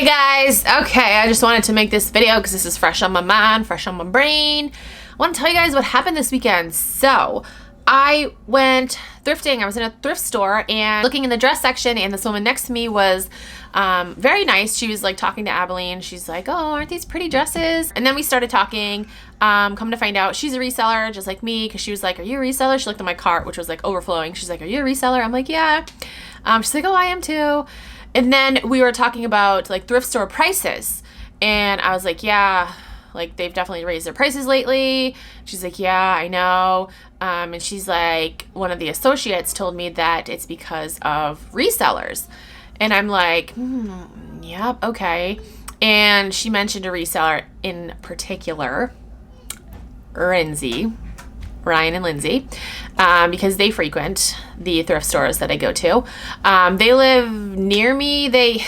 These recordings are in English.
Hey guys, okay, I just wanted to make this video because this is fresh on my mind, fresh on my brain. I want to tell you guys what happened this weekend. So I went thrifting. I was in a thrift store and looking in the dress section, and this woman next to me was very nice. She was like talking to Abilene. She's like, oh, aren't these pretty dresses? And then we started talking. Come to find out, she's a reseller just like me, because she was like, are you a reseller? She looked at my cart, which was like overflowing. She's like, are you a reseller? I'm like, yeah. She's like, oh, I am too. And then we were talking about like thrift store prices, and I was like, yeah, like they've definitely raised their prices lately. She's like, yeah, I know. And she's like, one of the associates told me that it's because of resellers. And I'm like, yep, okay. And she mentioned a reseller in particular, Ryan and Lindsay, because they frequent the thrift stores that I go to. They live near me. They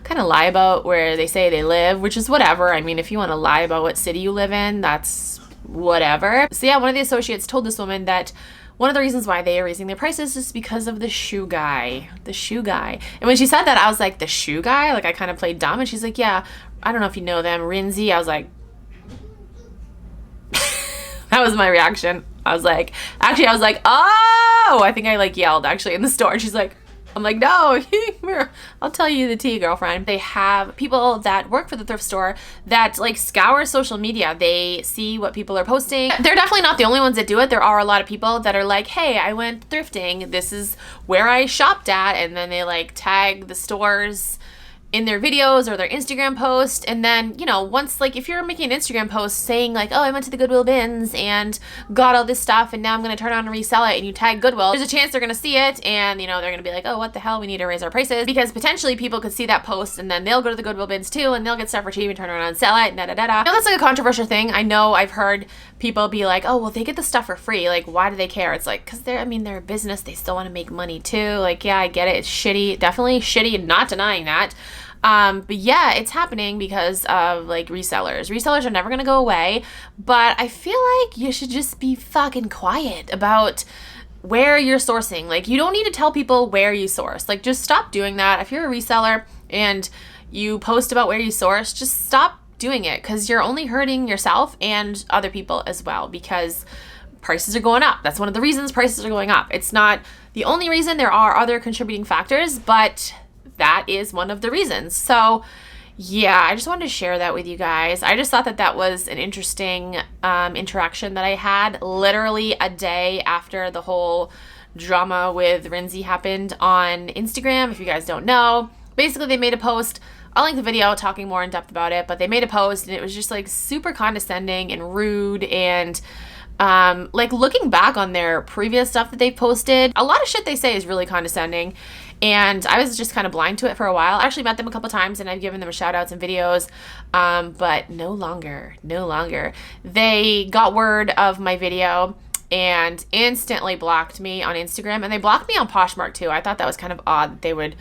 kind of lie about where they say they live, which is whatever. I mean, if you want to lie about what city you live in, that's whatever. So yeah, one of the associates told this woman that one of the reasons why they are raising their prices is because of the shoe guy. And when she said that, I was like, the shoe guy? Like, I kind of played dumb. And she's like, yeah, I don't know if you know them, Rinzy. I was like, that was my reaction. I was like, oh, I think I like yelled actually in the store. And she's like, I'm like, no, I'll tell you the tea, girlfriend. They have people that work for the thrift store that like scour social media. They see what people are posting. They're definitely not the only ones that do it. There are a lot of people that are like, hey, I went thrifting. This is where I shopped at. And then they like tag the stores in their videos or their Instagram post. And then, you know, once, like, if you're making an Instagram post saying like, oh, I went to the Goodwill bins and got all this stuff and now I'm going to turn on and resell it, and you tag Goodwill, there's a chance they're going to see it and, you know, they're going to be like, oh, what the hell, we need to raise our prices, because potentially people could see that post and then they'll go to the Goodwill bins too and they'll get stuff for cheap and turn around and sell it, da da da da. Now that's like a controversial thing. I know I've heard people be like, oh, well, they get the stuff for free. Like, why do they care? It's like, because they're a business. They still want to make money too. Like, yeah, I get it. It's shitty. Definitely shitty, and not denying that. But yeah, it's happening because of like resellers. Resellers are never going to go away, but I feel like you should just be fucking quiet about where you're sourcing. Like, you don't need to tell people where you source. Like, just stop doing that. If you're a reseller and you post about where you source, just stop doing it, because you're only hurting yourself and other people as well, because prices are going up. That's one of the reasons prices are going up. It's not the only reason. There are other contributing factors, but that is one of the reasons. So yeah, I just wanted to share that with you guys. I just thought that that was an interesting interaction that I had literally a day after the whole drama with Rinzy happened on Instagram. If you guys don't know, basically they made a post. I'll link the video talking more in depth about it, but they made a post and it was just like super condescending and rude, and like looking back on their previous stuff that they've posted, a lot of shit they say is really condescending. And I was just kind of blind to it for a while. I actually met them a couple times and I've given them shout outs and videos, but no longer. They got word of my video and instantly blocked me on Instagram, and they blocked me on Poshmark too. I thought that was kind of odd that they would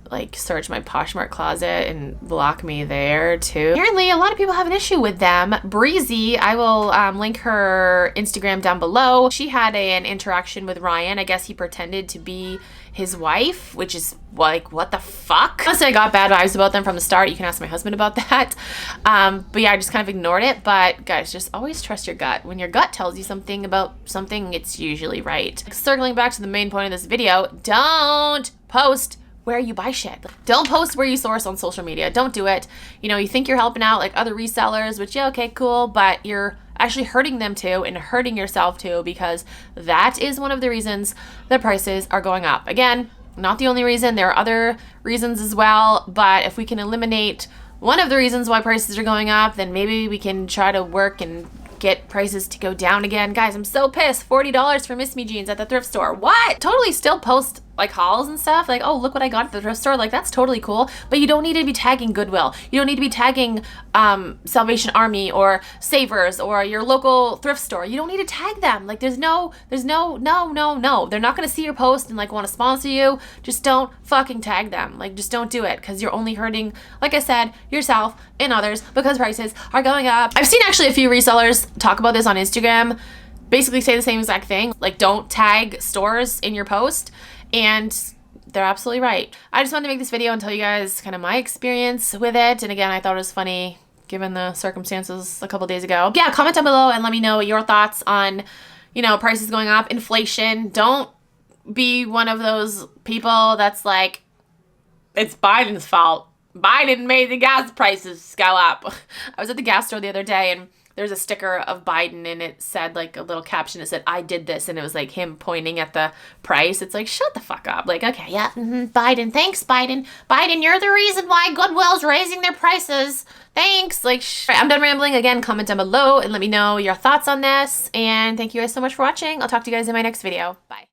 like search my Poshmark closet and block me there too. Apparently a lot of people have an issue with them. Breezy, I will link her Instagram down below. She had an interaction with Ryan. I guess he pretended to be his wife, which is like, what the fuck? Honestly, I got bad vibes about them from the start. You can ask my husband about that. But yeah, I just kind of ignored it. But guys, just always trust your gut. When your gut tells you something about something, it's usually right. Circling back to the main point of this video, don't post where you buy shit. Don't post where you source on social media. Don't do it. You know, you think you're helping out like other resellers, which, yeah, okay, cool, but you're actually hurting them too and hurting yourself too, because that is one of the reasons the prices are going up. Again, not the only reason. There are other reasons as well, but if we can eliminate one of the reasons why prices are going up, then maybe we can try to work and get prices to go down again. Guys, I'm so pissed. $40 for Miss Me jeans at the thrift store. What? Totally still post like hauls and stuff. Like, oh, look what I got at the thrift store. Like, that's totally cool. But you don't need to be tagging Goodwill. You don't need to be tagging Salvation Army or Savers or your local thrift store. You don't need to tag them. Like, there's no. They're not going to see your post and like want to sponsor you. Just don't fucking tag them. Like, just don't do it, because you're only hurting, like I said, yourself and others, because prices are going up. I've seen actually a few resellers talk about this on Instagram, basically say the same exact thing. Like, don't tag stores in your post. And they're absolutely right. I just wanted to make this video and tell you guys kind of my experience with it. And again, I thought it was funny given the circumstances a couple days ago. Yeah, comment down below and let me know your thoughts on, you know, prices going up, inflation. Don't be one of those people that's like, it's Biden's fault. Biden made the gas prices go up. I was at the gas store the other day and there's a sticker of Biden and it said like a little caption that said, I did this. And it was like him pointing at the price. It's like, shut the fuck up. Like, okay, yeah, Biden, thanks, Biden. Biden, you're the reason why Goodwill's raising their prices. Thanks. Like, I'm done rambling. Again, comment down below and let me know your thoughts on this. And thank you guys so much for watching. I'll talk to you guys in my next video. Bye.